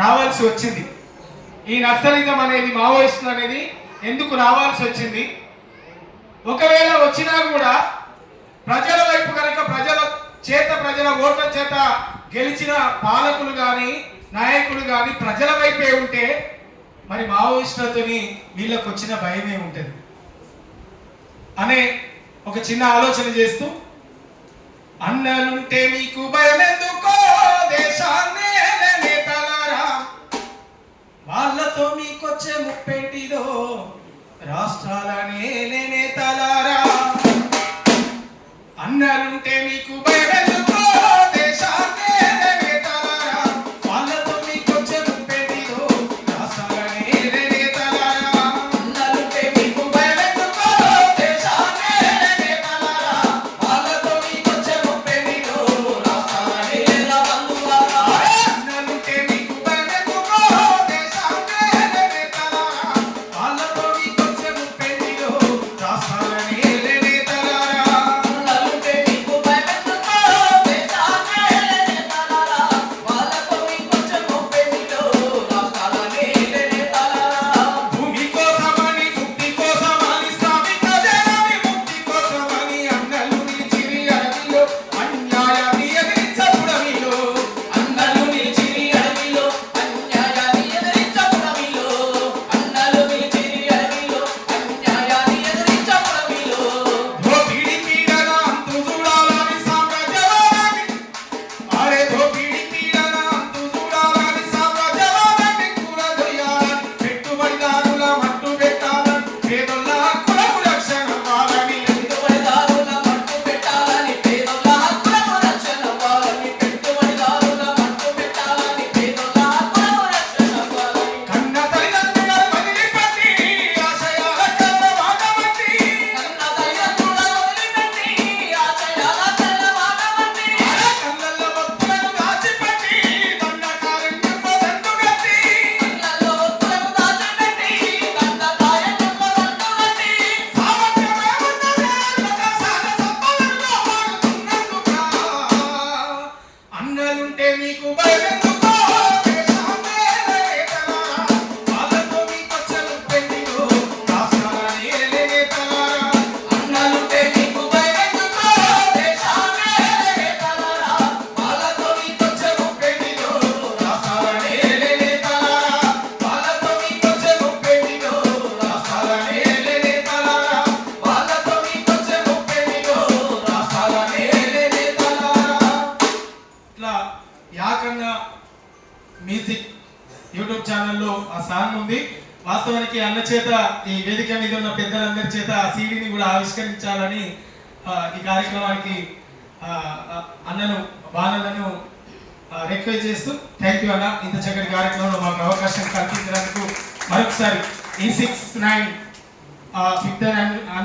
రావాల్సి వచ్చింది. ఈ నక్సలిజం అనేది, మావోయిస్టులు అనేది ఎందుకు రావాల్సి వచ్చింది? ఒకవేళ వచ్చినా కూడా ప్రజల వైపు కనుక, ప్రజల ఓట్ల చేత గెలిచిన పాలకులు కానీ, నాయకులు కానీ ప్రజల వైపే ఉంటే మరి మావోయిస్టులతోని వీళ్ళకు వచ్చిన భయమే ఉంటుంది అనే ఒక చిన్న ఆలోచన చేస్తూ, అన్నలుంటే మీకు భయం ఎందుకో దేశాన్నే నేతలారా, వాళ్ళతో మీకొచ్చే ముప్పేంటిదో రాష్ట్రాలనే నేతలారా. అన్నలుంటే మీకు భయం ఎందుకో దేశాన్నే నేతలారా, వాళ్ళతో మీకొచ్చే ముప్పేంటిదో రాష్ట్రాలనే నేతలారా. అన్నలుంటే మీకు భయం ఎందుకో దేశాన్నే నేతలారా, వాళ్ళతో మీకొచ్చే ముప్పేంటిదో రాష్ట్రాలనే బంధువులారా. అన్నలుంటే మీకు భయం ఎందుకో దేశాన్నే నేతలారా, వాళ్ళతో మీకొచ్చే ముప్పేంటిదో రాష్ట్రాలనే మ్యూజిక్ యూట్యూబ్ ఛానల్లో ఆ సాంగ్ ఉంది. వాస్తవానికి అన్న చేత, ఈ వేదిక మీద ఉన్న పెద్దలందరి చేత ఆ సీడీని కూడా ఆవిష్కరించాలని ఈ కార్యక్రమానికి అన్నను, బాణలను రిక్వెస్ట్ చేస్తూ, థ్యాంక్ యూ అన్న, ఇంత చక్కటి కార్యక్రమంలో మాకు అవకాశం కల్పించినందుకు మరొకసారి E69